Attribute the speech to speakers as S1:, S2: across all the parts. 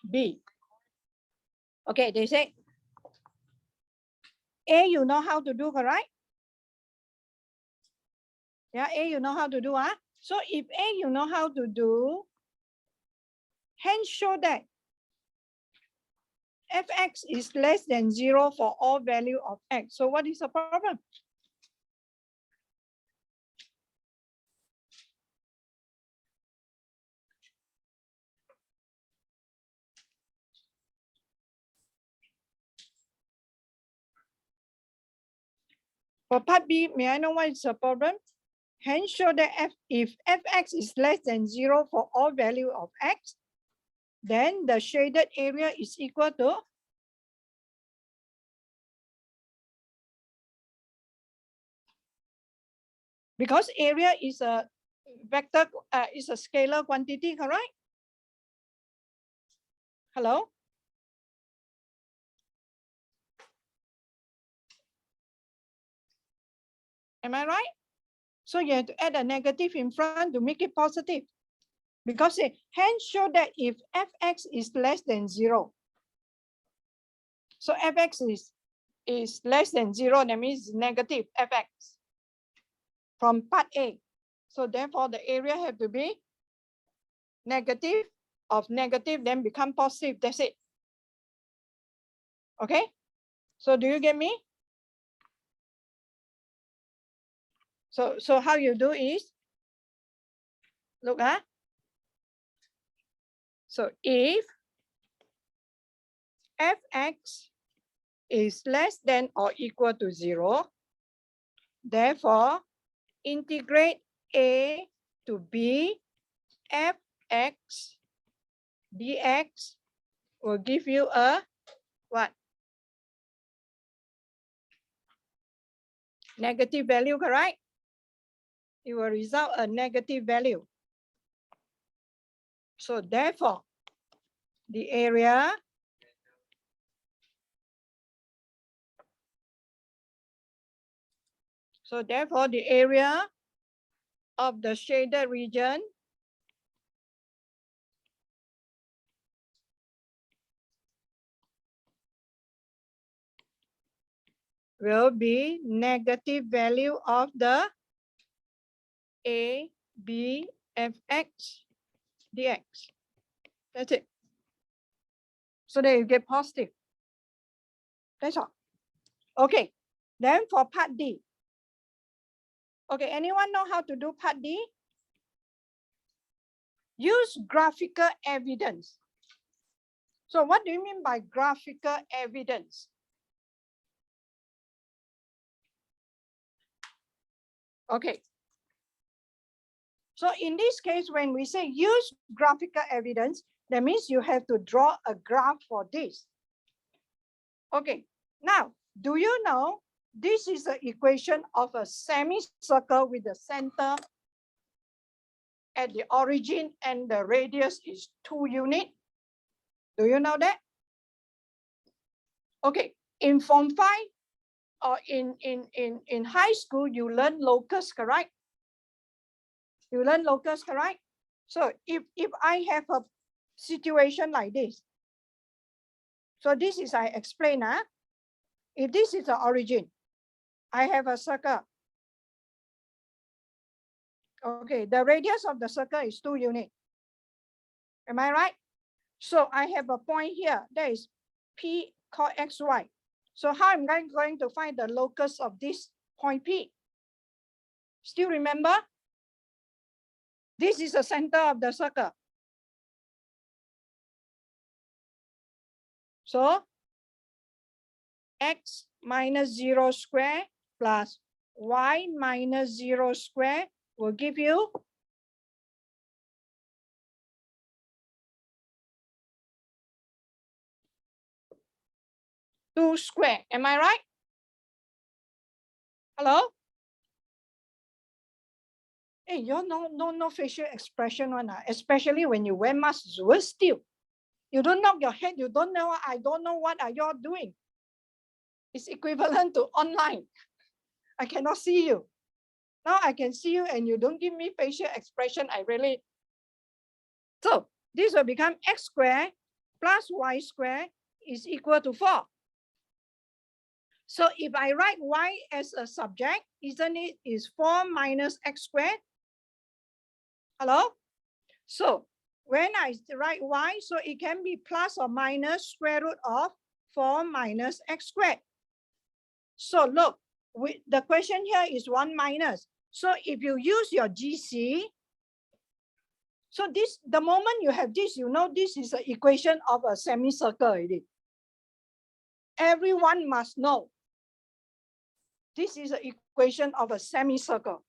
S1: B. Okay, they say A, you know how to do, correct? Yeah, A, you know how to do, huh? So if A, you know how to do, hence show that fx is less than 0 for all value of x. So what is the problem? For part B, may I know what is the problem? Hence show that if fx is less than 0 for all value of x, then the shaded area is equal to because area is a vector, is a scalar quantity, correct? Hello? Am I right? So you have to add a negative in front to make it positive. Because it hence show that if fx is less than 0, so fx is less than 0, that means negative fx from part A. So therefore the area have to be negative of negative, then become positive. That's it. Okay? So do you get me? So how you do is, look, huh? So if fx is less than or equal to 0, therefore integrate A to B fx dx will give you a what? Negative value, correct? It will result a negative value. So therefore, the area of the shaded region will be negative value of the A, B, fx dx. That's it. So there you get positive. That's all. Okay. Then for part D. Okay, anyone know how to do part D? Use graphical evidence. So what do you mean by graphical evidence? Okay. So in this case, when we say use graphical evidence, that means you have to draw a graph for this. Okay. Now, do you know this is the equation of a semicircle with the center at the origin and the radius is 2 units? Do you know that? Okay. In Form 5 or in high school, you learn locus, correct? You learn locus, correct? So if I have a situation like this, so this is, I explain, if this is the origin, I have a circle. Okay, the radius of the circle is 2 units. Am I right? So I have a point here, that is P called XY. So how am I going to find the locus of this point P? Still remember? This is the center of the circle. So x minus 0 square plus y minus 0 square will give you two square. Am I right? Hello? Hey, you no facial expression one, especially when you wear masks. Worse still, you don't knock your head. You don't know. I don't know what are you doing. It's equivalent to online. I cannot see you. Now I can see you, and you don't give me facial expression. I really. So this will become x squared plus y squared is equal to 4. So if I write y as a subject, isn't it is 4 minus x squared? Hello? So when I write y, so it can be plus or minus square root of 4 minus x squared. So look, the question here is 1 minus. So if you use your GC, so this, the moment you have this, you know this is an equation of a semicircle already. Everyone must know this is an equation of a semicircle.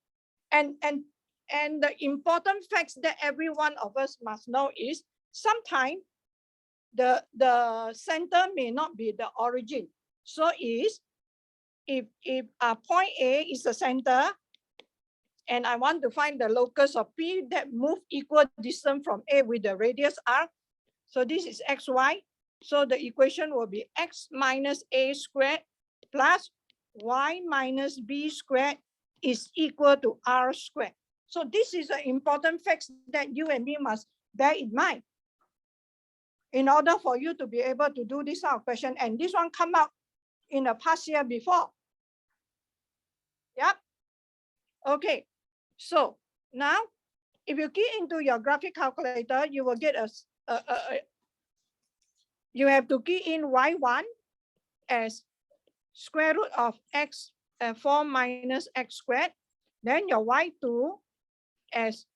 S1: And the important facts that every one of us must know is sometimes the center may not be the origin. So is if point A is the center, and I want to find the locus of P that move equal distance from A with the radius R. So this is xy. So the equation will be x minus A squared plus y minus B squared is equal to R squared. So this is an important fact that you and me must bear in mind in order for you to be able to do this question. And this one come out in the past year before. Yep. Okay. So now, if you key into your graphic calculator, you will get you have to key in y1 as square root of x 4 minus x squared. Then your y2 as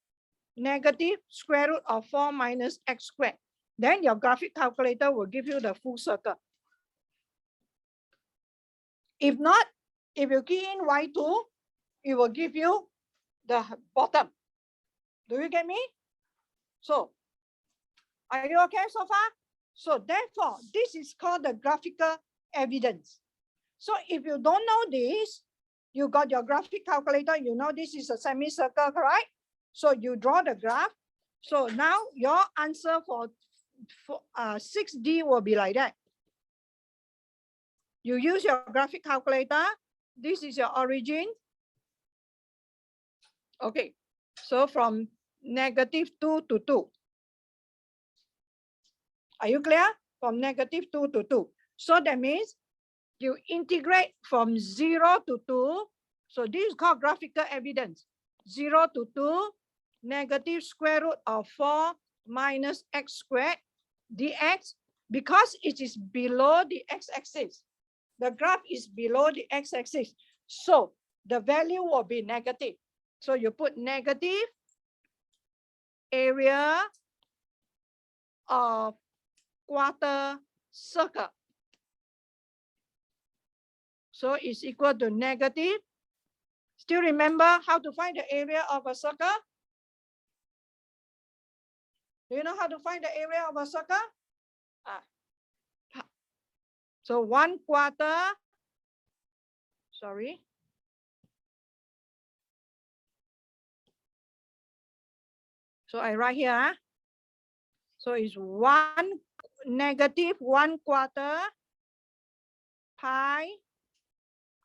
S1: negative square root of 4 minus x squared. Then your graphic calculator will give you the full circle. If not, if you key in y2, it will give you the bottom. Do you get me? So, are you okay so far? So therefore, this is called the graphical evidence. So if you don't know this, you got your graphic calculator, you know this is a semicircle, correct? So you draw the graph. So now your answer for 6D will be like that. You use your graphic calculator. This is your origin. Okay, so from -2 to 2. Are you clear? From -2 to 2. So that means you integrate from 0 to 2. So this is called graphical evidence. 0 to 2, negative square root of 4 minus x squared dx, because it is below the x-axis. The graph is below the x-axis. So the value will be negative. So you put negative area of quarter circle. So it's equal to negative. Still remember how to find the area of a circle? Do you know how to find the area of a circle? So 1/4, sorry. So I write here. So it's negative 1/4 pi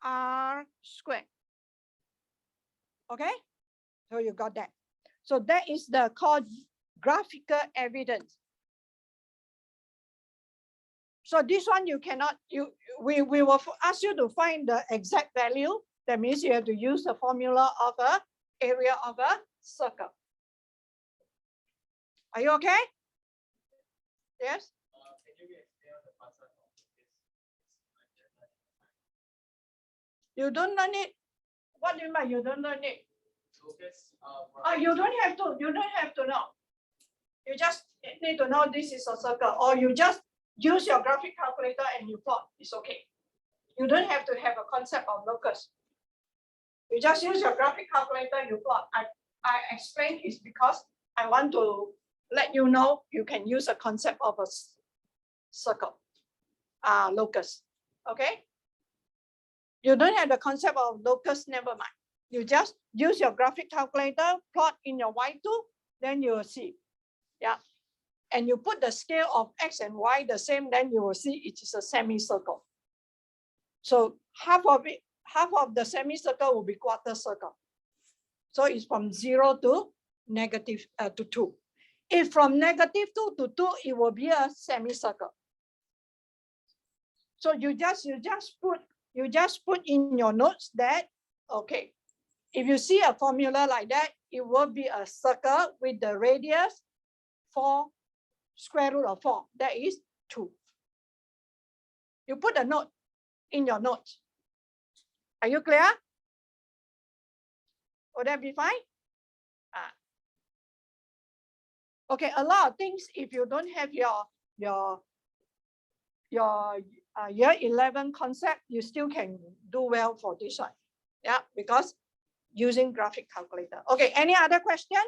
S1: r squared. Okay, so you got that. So that is the called graphical evidence. So this one you cannot, we will ask you to find the exact value. That means you have to use the formula of a area of a circle. Are you okay? Yes? You don't learn it. What do you mean you don't learn it? You don't have to. You don't have to know. You just need to know this is a circle, or you just use your graphic calculator and you plot. It's okay. You don't have to have a concept of locus. You just use your graphic calculator, you plot. I explain is because I want to let you know you can use a concept of a circle, locus. Okay? You don't have the concept of locus, never mind. You just use your graphic calculator, plot in your y2, then you will see. Yeah. And you put the scale of x and y the same, then you will see it is a semicircle. So half of the semicircle will be quarter circle. So it's from 0 to -2. If from -2 to 2, it will be a semicircle. So you just put in your notes that, okay, if you see a formula like that, it will be a circle with the radius 4 square root of 4. That is 2. You put a note in your notes. Are you clear? Would that be fine? Okay, a lot of things, if you don't have your year 11 concept, you still can do well for this one. Yeah, because using graphic calculator. Okay, any other question?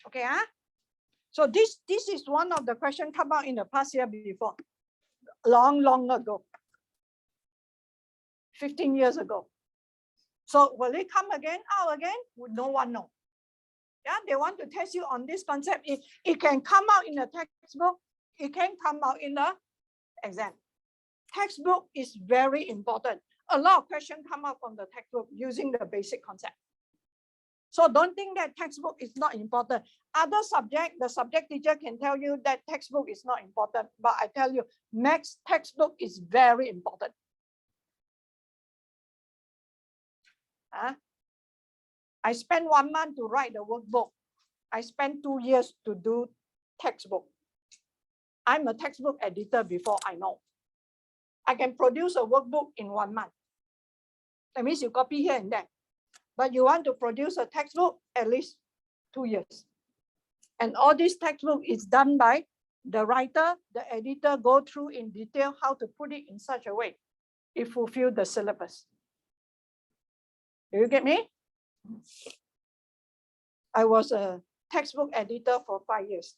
S1: Okay, so this is one of the questions come out in the past year before, long ago, 15 years ago. So will it come again, out again? No one knows. Yeah, they want to test you on this concept. It can come out in the textbook. It can come out in the exam. Textbook is very important. A lot of questions come out from the textbook using the basic concept. So don't think that textbook is not important. Other subject, the subject teacher can tell you that textbook is not important. But I tell you, maths textbook is very important. I spent 1 month to write the workbook. I spent 2 years to do textbook. I'm a textbook editor before I know. I can produce a workbook in 1 month. That means you copy here and there. But you want to produce a textbook, at least 2 years. And all this textbook is done by the writer, the editor, go through in detail how to put it in such a way it fulfills the syllabus. Do you get me? I was a textbook editor for 5 years.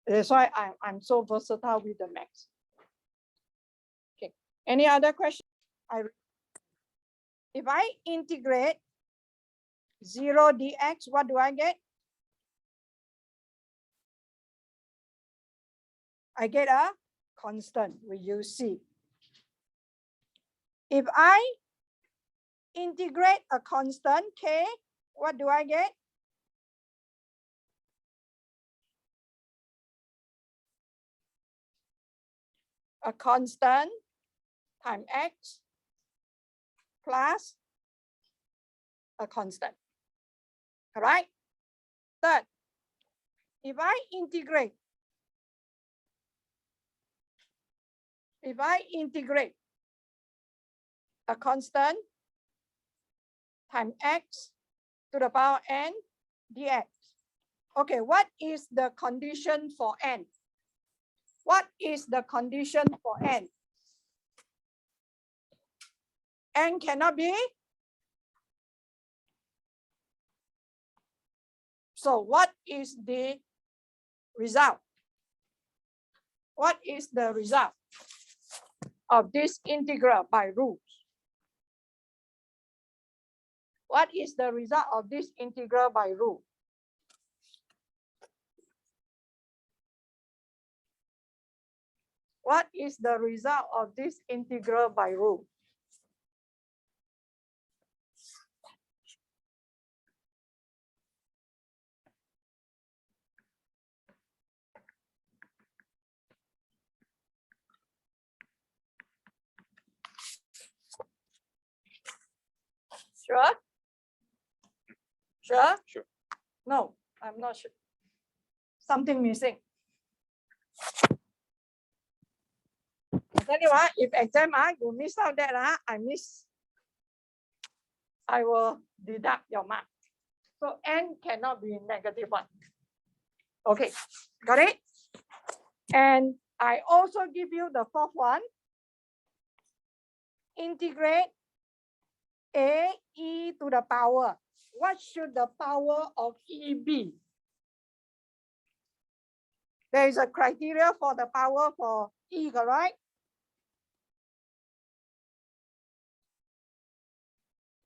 S1: That's why I'm so versatile with the maths. Okay. Any other question? If I integrate 0 dx, what do I get? I get a constant. We use C. If I integrate a constant K, what do I get? A constant times X plus a constant. All right. Third, if I integrate a constant times X to the power n dx. Okay, what is the condition for n? What is the condition for n? N cannot be. So what is the result? What is the result of this integral by rules? What is the result of this integral by rule? What is the result of this integral by rule? Sure? Sure?
S2: Sure.
S1: No, I'm not sure. Something missing. I tell you what, if exam you miss out that I will deduct your mark. So n cannot be -1. Okay, got it? And I also give you the fourth one. Integrate a e to the power. What should the power of e be? There is a criteria for the power for e, correct?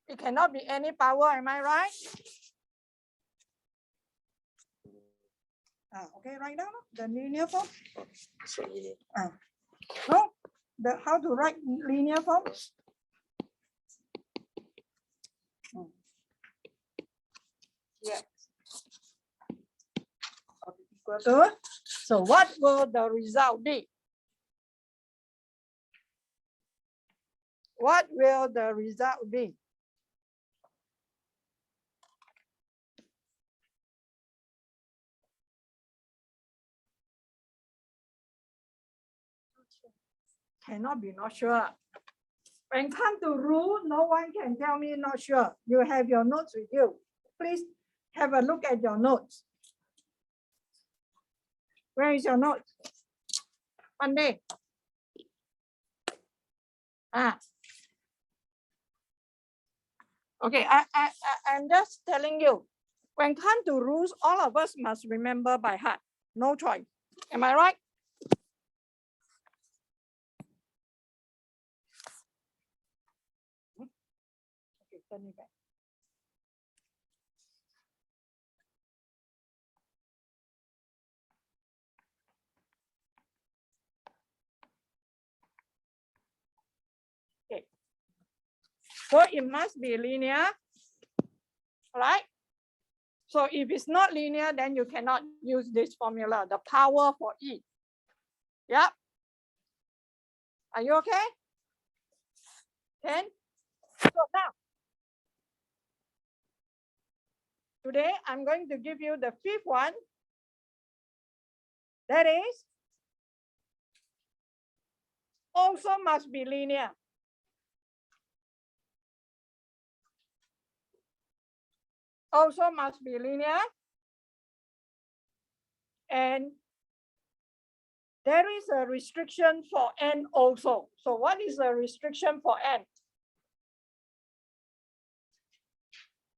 S1: It cannot be any power, am I right? Okay, right now, the linear form. No, how to write linear form? Yes. Equal to. So what will the result be? What will the result be? Cannot be not sure. When come to rule, no one can tell me not sure. You have your notes with you. Please have a look at your notes. Where is your notes? Monday. Okay, I'm just telling you, when come to rules, all of us must remember by heart. No choice. Am I right? Okay, turn it back. Okay. So it must be linear, right? So if it's not linear, then you cannot use this formula, the power for E. Yeah. Are you okay? 10. So now, today I'm going to give you the fifth one. That is also must be linear. Also must be linear. And there is a restriction for n also. So what is the restriction for n?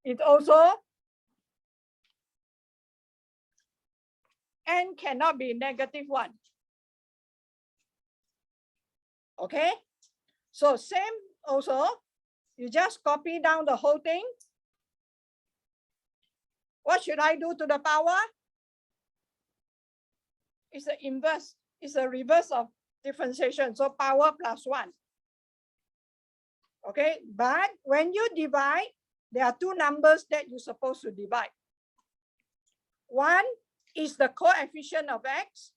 S1: It also n cannot be -1. Okay, so same also, you just copy down the whole thing. What should I do to the power? It's the inverse, it's a reverse of differentiation, so power +1. Okay, but when you divide, there are two numbers that you're supposed to divide. One is the coefficient of x.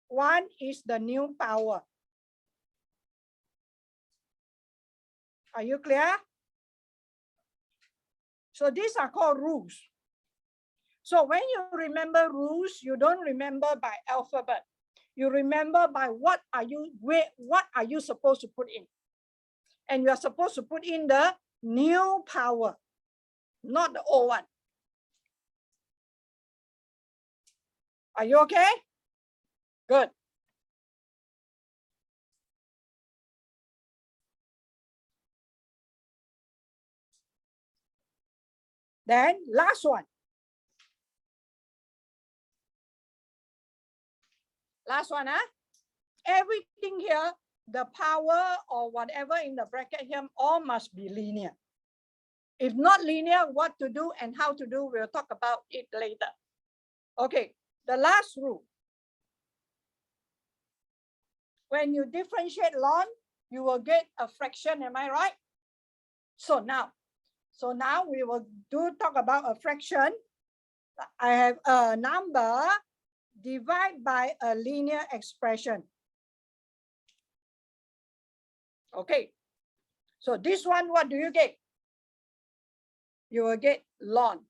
S1: One is the new power. Are you clear? So these are called rules. So when you remember rules, you don't remember by alphabet. You remember by what are you supposed to put in? And you are supposed to put in the new power, not the old one. Are you okay? Good. Then last one. Last one, huh? Everything here, the power or whatever in the bracket here, all must be linear. If not linear, what to do and how to do, we'll talk about it later. Okay, the last rule. When you differentiate ln, you will get a fraction, am I right? So now we will talk about a fraction. I have a number divided by a linear expression. Okay, so this one, what do you get? You will get ln.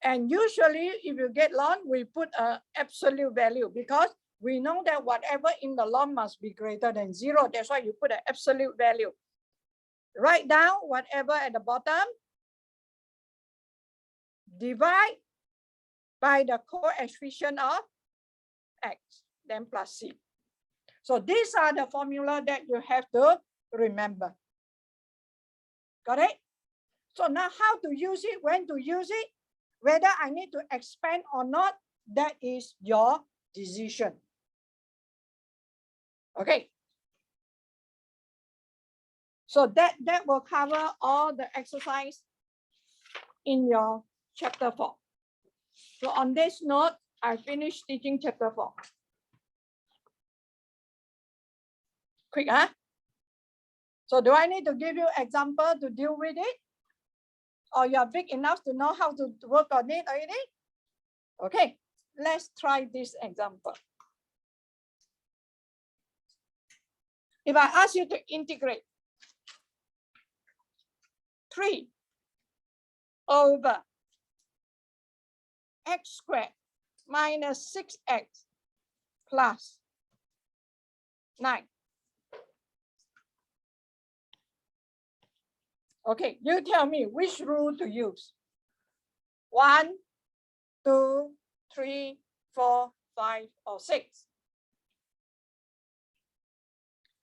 S1: And usually if you get ln, we put an absolute value because we know that whatever in the ln must be greater than 0. That's why you put an absolute value. Write down whatever at the bottom. Divide by the coefficient of x, then plus c. So these are the formula that you have to remember. Got it? So now how to use it, when to use it, whether I need to expand or not, that is your decision. Okay. So that will cover all the exercise in your chapter 4. So on this note, I finished teaching chapter 4. Quick, huh? So do I need to give you example to deal with it? Or you are big enough to know how to work on it already? Okay, let's try this example. If I ask you to integrate 3 over x squared minus 6x plus 9. Okay, you tell me which rule to use. 1, 2, 3, 4, 5, or 6.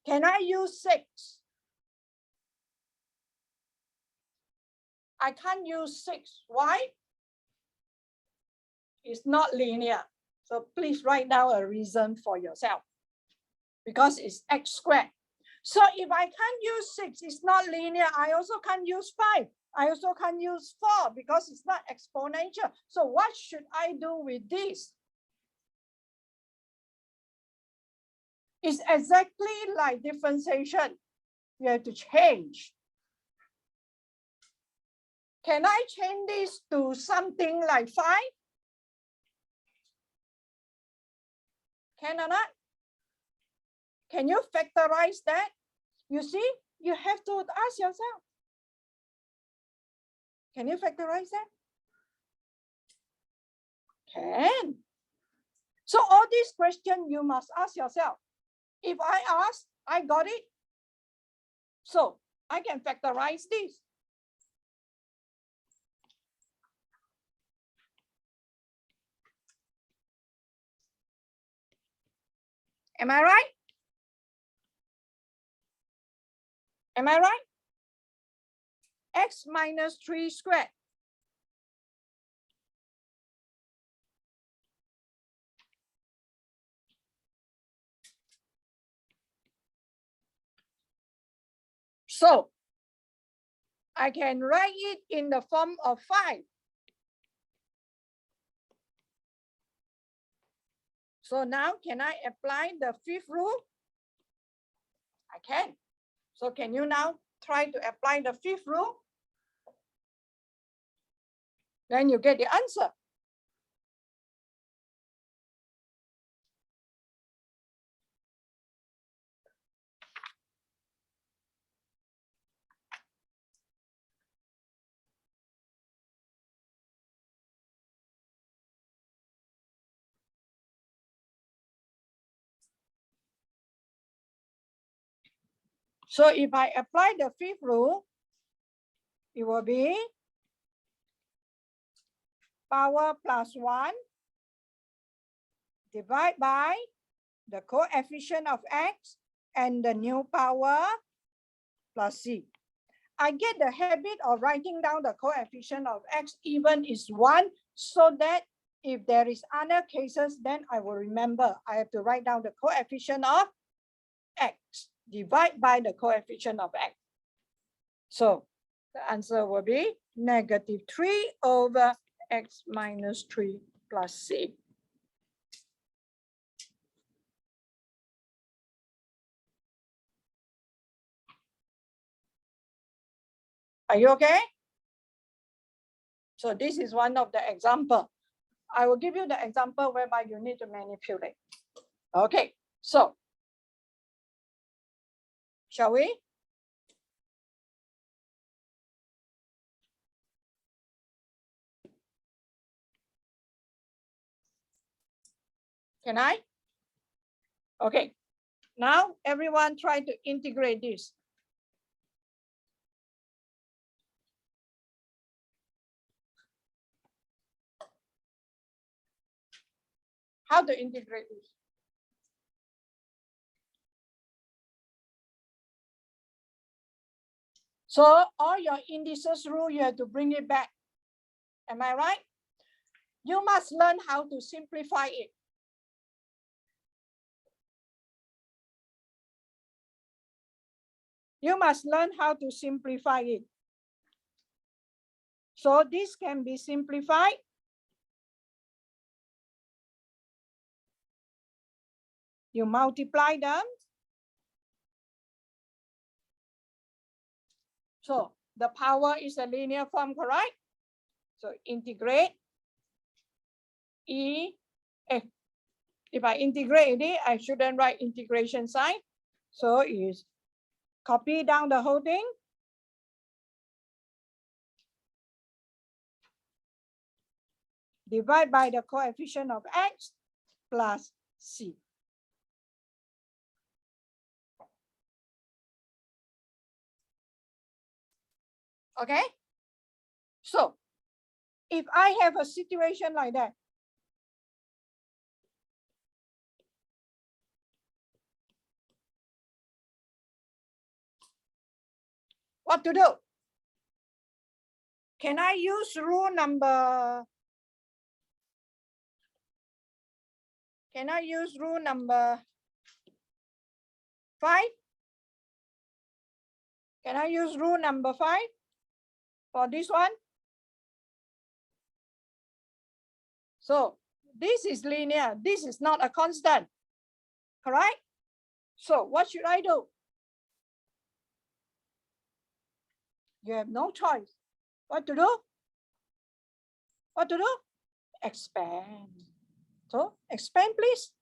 S1: Can I use 6? I can't use 6. Why? It's not linear. So please write down a reason for yourself. Because it's x squared. So if I can't use 6, it's not linear. I also can't use 5. I also can't use 4 because it's not exponential. So what should I do with this? It's exactly like differentiation. You have to change. Can I change this to something like 5? Can I not? Can you factorize that? You see, you have to ask yourself. Can you factorize that? Can. So all these questions you must ask yourself. If I ask, I got it. So I can factorize this. Am I right? Am I right? X minus 3 squared. So I can write it in the form of 5. So now can I apply the 5th rule? I can. So can you now try to apply the 5th rule? Then you get the answer. So if I apply the 5th rule, it will be power plus 1 divided by the coefficient of x and the new power plus c. I get the habit of writing down the coefficient of x even is 1 so that if there is other cases, then I will remember I have to write down the coefficient of x divided by the coefficient of x. So the answer will be negative 3 over x minus 3 plus c. Are you okay? So this is one of the example. I will give you the example whereby you need to manipulate. Okay, so shall we? Can I? Okay, now everyone try to integrate this. How to integrate this? So all your indices rule, you have to bring it back. Am I right? You must learn how to simplify it. You must learn how to simplify it. So this can be simplified. You multiply them. So the power is a linear form, correct? So integrate if I integrate it, I shouldn't write integration sign. So is copy down the whole thing. Divide by the coefficient of x plus c. Okay? So if I have a situation like that, what to do? Can I use rule number? Can I use rule number 5? Can I use rule number 5 for this one? So this is linear. This is not a constant. Correct? So what should I do? You have no choice. What to do? What to do? Expand. So expand, please.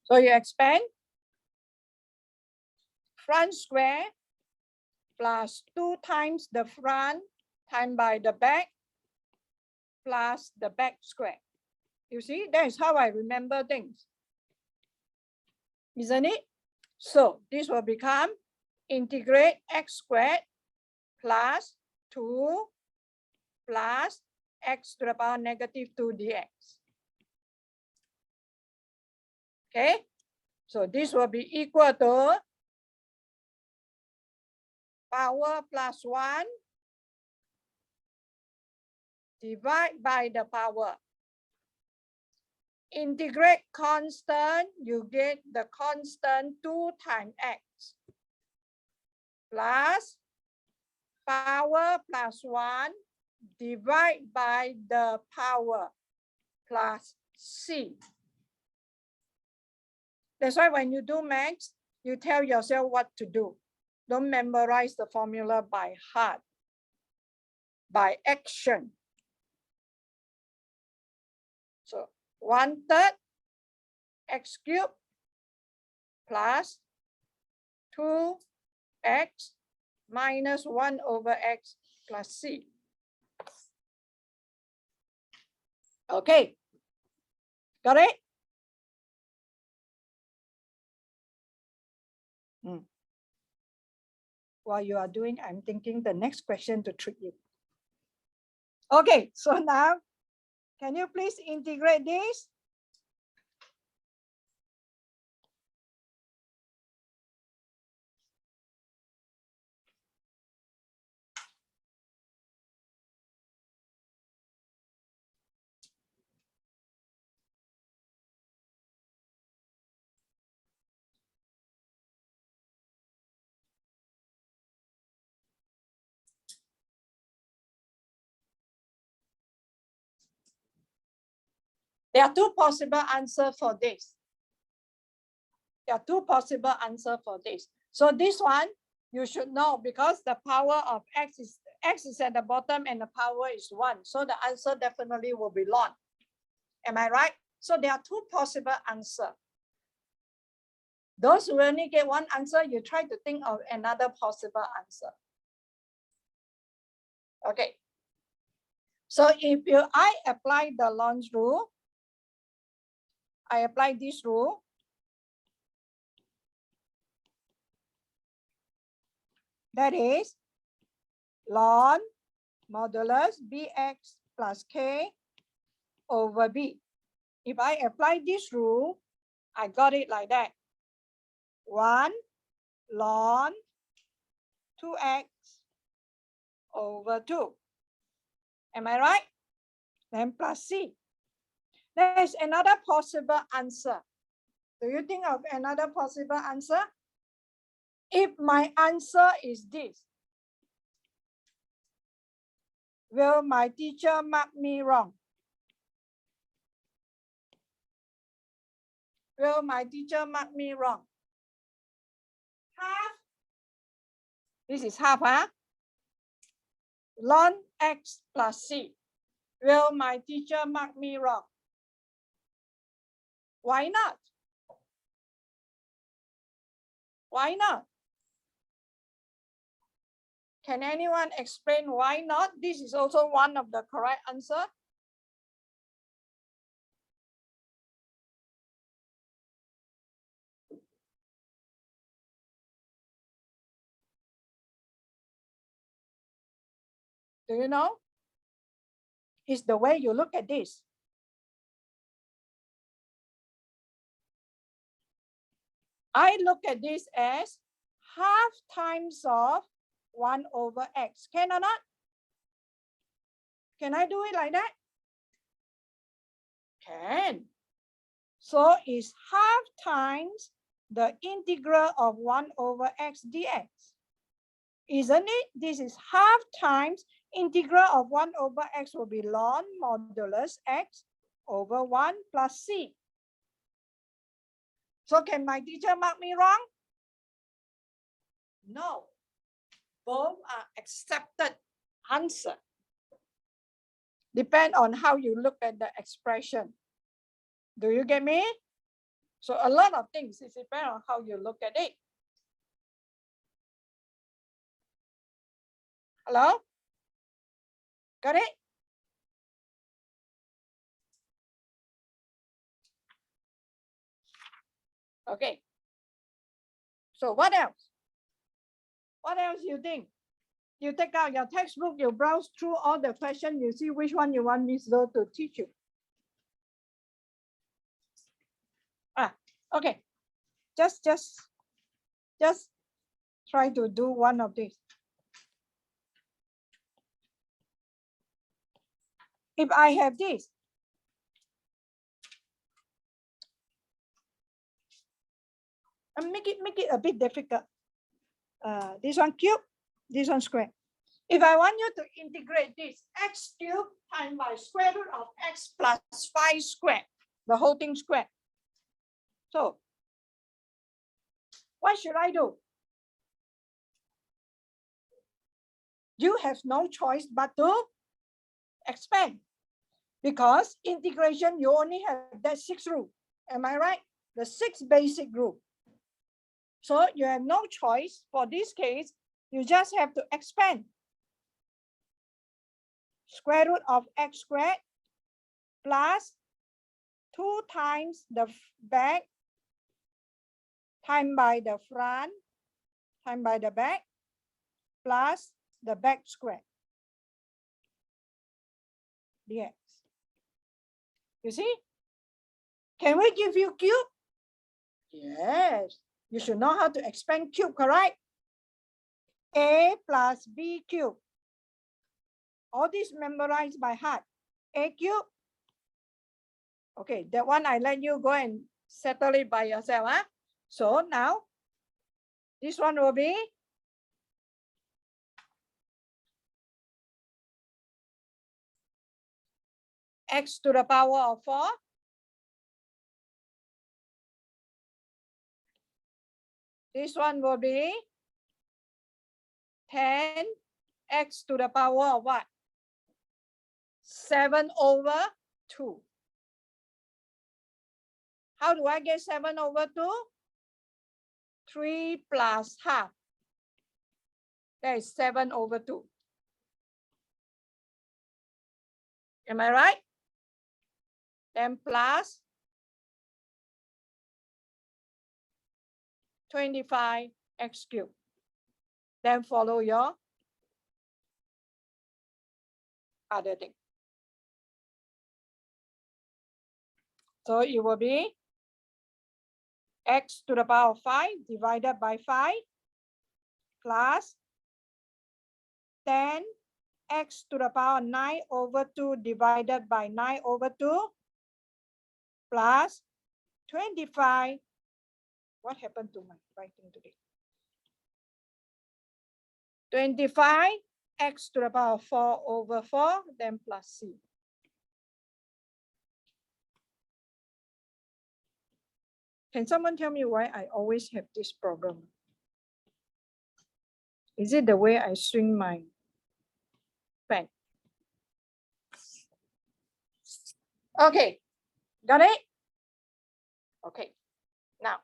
S1: So you expand front square plus 2 times the front times by the back plus the back square. You see, that is how I remember things, isn't it? So this will become integrate x squared plus 2 plus x to the power negative 2 dx. Okay, so this will be equal to power plus 1 divide by the power. Integrate constant, you get the constant 2 times x plus power plus 1 divide by the power plus c. That's why when you do maths, you tell yourself what to do. Don't memorize the formula by heart, by action. So 1/3 x cubed plus 2x minus 1 over x plus c. Okay, got it? While you are doing, I'm thinking the next question to trick you. Okay, so now, can you please integrate this? There are 2 possible answers for this. There are 2 possible answers for this. So this one, you should know because the power of x is at the bottom and the power is 1. So the answer definitely will be ln. Am I right? So there are 2 possible answers. Those who only get 1 answer, you try to think of another possible answer. Okay. So if I apply the Lon's rule, I apply this rule. That is ln modulus bx plus k over b. If I apply this rule, I got it like that. 1 ln 2x over 2. Am I right? Then plus c. There is another possible answer. Do you think of another possible answer? If my answer is this, will my teacher mark me wrong? Will my teacher mark me wrong? Half. This is half, huh? Ln x plus c. Will my teacher mark me wrong? Why not? Why not? Can anyone explain why not? This is also one of the correct answer. Do you know? It's the way you look at this. I look at this as half times of 1 over x. Can or not? Can I do it like that? Can. So it's half times the integral of 1 over x dx. Isn't it? This is half times integral of 1 over x will be ln modulus x over 1 plus c. So can my teacher mark me wrong? No. Both are accepted answer. Depend on how you look at the expression. Do you get me? So a lot of things, it depends on how you look at it. Hello? Got it? Okay. So what else? What else you think? You take out your textbook, you browse through all the questions, you see which one you want Miss Zoe to teach you. Okay. Just try to do one of these. If I have this, and make it a bit difficult. This one cube, this one square. If I want you to integrate this x cubed times by square root of x plus 5 squared, the whole thing squared. So what should I do? You have no choice but to expand, because integration you only have that 6 rule. Am I right? The 6 basic rule. So you have no choice. For this case, you just have to expand. Square root of x squared plus 2 times the back times by the front times by the back plus the back square dx. You see? Can we give you cube? Yes. You should know how to expand cube, correct? A plus b cube. All this memorized by heart. A cube. Okay, that one I let you go and settle it by yourself. Huh? So now, this one will be x to the power of 4. This one will be 10 x to the power of what? 7 over 2. How do I get 7 over 2? 3 plus half. That is 7 over 2. Am I right? Then plus 25 x cubed. Then follow your other thing. So it will be x to the power of 5 divided by 5 plus 10 x to the power 9 over 2 divided by 9 over 2 plus 25. What happened to my writing today? 25 x to the power 4 over 4, then plus c. Can someone tell me why I always have this problem? Is it the way I swing my pen? Okay, got it? Okay, now.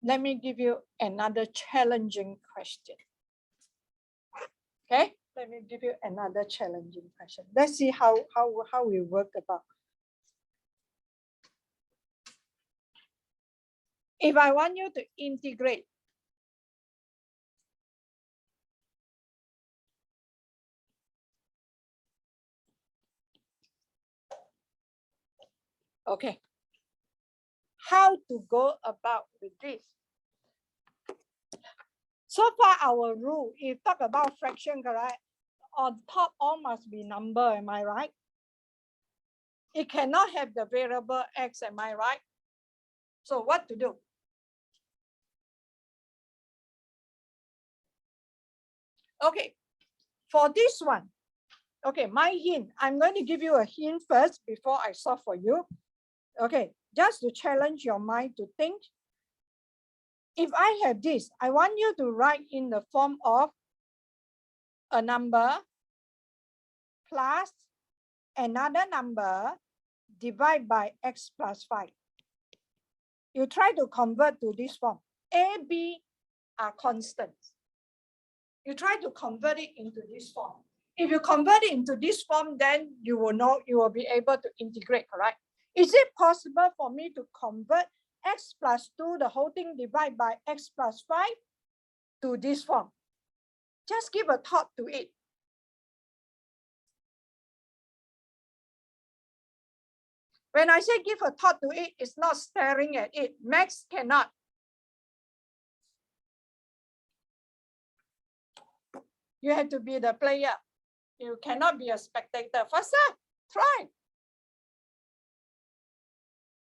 S1: Let me give you another challenging question. Okay, let me give you another challenging question. Let's see how we work about. If I want you to integrate okay, how to go about with this? So far, our rule, if talk about fraction, correct? On top, all must be number, am I right? It cannot have the variable x, am I right? So what to do? Okay, for this one, okay, my hint, I'm going to give you a hint first before I solve for you. Okay, just to challenge your mind to think. If I have this, I want you to write in the form of a number plus another number divided by x plus 5. You try to convert to this form. A, B are constants. You try to convert it into this form. If you convert it into this form, then you will know, you will be able to integrate, correct? Is it possible for me to convert x plus 2, the whole thing divided by x plus 5 to this form? Just give a thought to it. When I say give a thought to it, it's not staring at it. Max cannot. You have to be the player. You cannot be a spectator. Faster, try.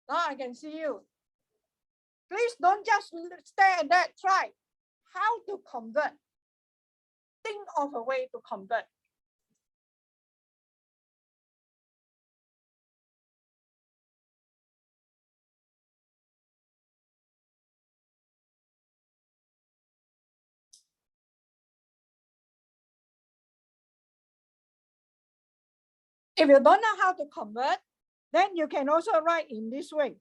S1: Now I can see you. Please don't just stare at that. Try. How to convert? Think of a way to convert. If you don't know how to convert, then you can also write in this way.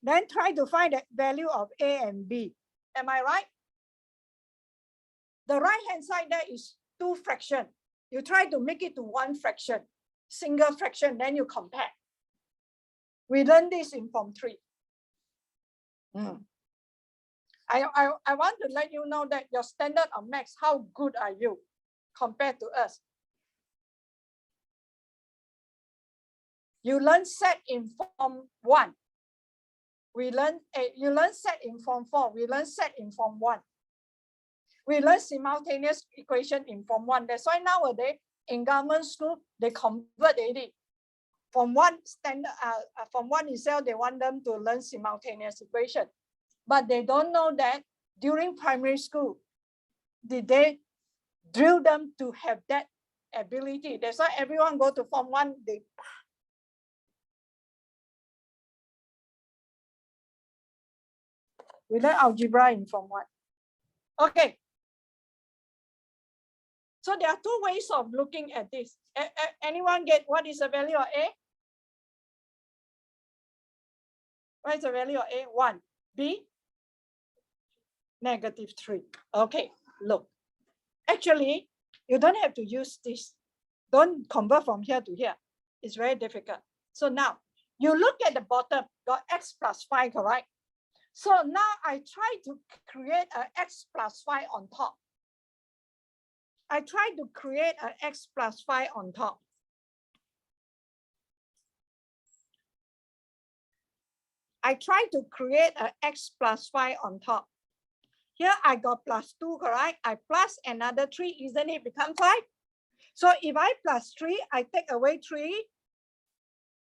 S1: Then try to find the value of A and B. Am I right? The right-hand side there is 2 fractions. You try to make it to 1 fraction, single fraction, then you compare. We learned this in Form 3. I want to let you know that your standard of maths, how good are you compared to us? You learn set in Form 1. You learn set in Form 4. We learn set in Form 1. We learn simultaneous equation in Form 1. That's why nowadays in government school, they convert it. From one standard, from one itself, they want them to learn simultaneous equation. But they don't know that during primary school, did they drill them to have that ability? That's why everyone go to Form 1, we learn algebra in Form 1. Okay. So there are 2 ways of looking at this. Anyone get what is the value of A? What is the value of A? 1. B? -3. Okay, look. Actually, you don't have to use this. Don't convert from here to here. It's very difficult. So now, you look at the bottom, got x plus 5, correct? So now I try to create an x plus 5 on top. I try to create an x plus 5 on top. I try to create an x plus 5 on top. Here I got plus 2, correct? I plus another 3, isn't it become 5? So if I plus 3, I take away 3.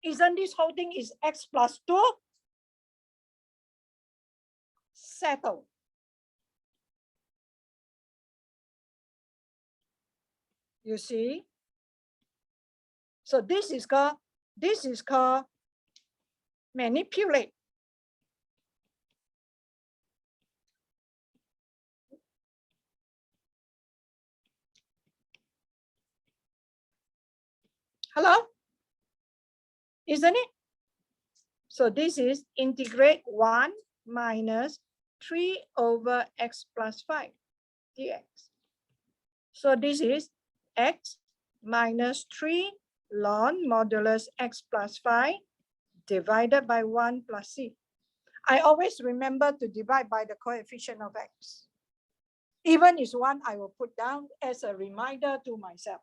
S1: Isn't this whole thing is x plus 2? Settle. You see? So this is called manipulate. Hello? Isn't it? So this is integrate 1 minus 3 over x plus 5 dx. So this is x minus 3 ln modulus x plus 5 divided by 1 plus c. I always remember to divide by the coefficient of x. Even if 1, I will put down as a reminder to myself.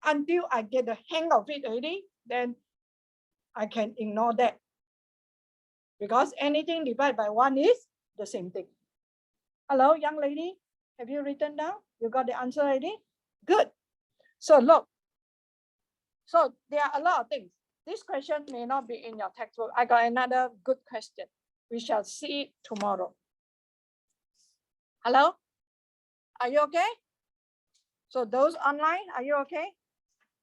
S1: Until I get the hang of it already, then I can ignore that. Because anything divided by 1 is the same thing. Hello, young lady. Have you written down? You got the answer already? Good. So look. So there are a lot of things. This question may not be in your textbook. I got another good question. We shall see it tomorrow. Hello? Are you okay? So those online, are you okay?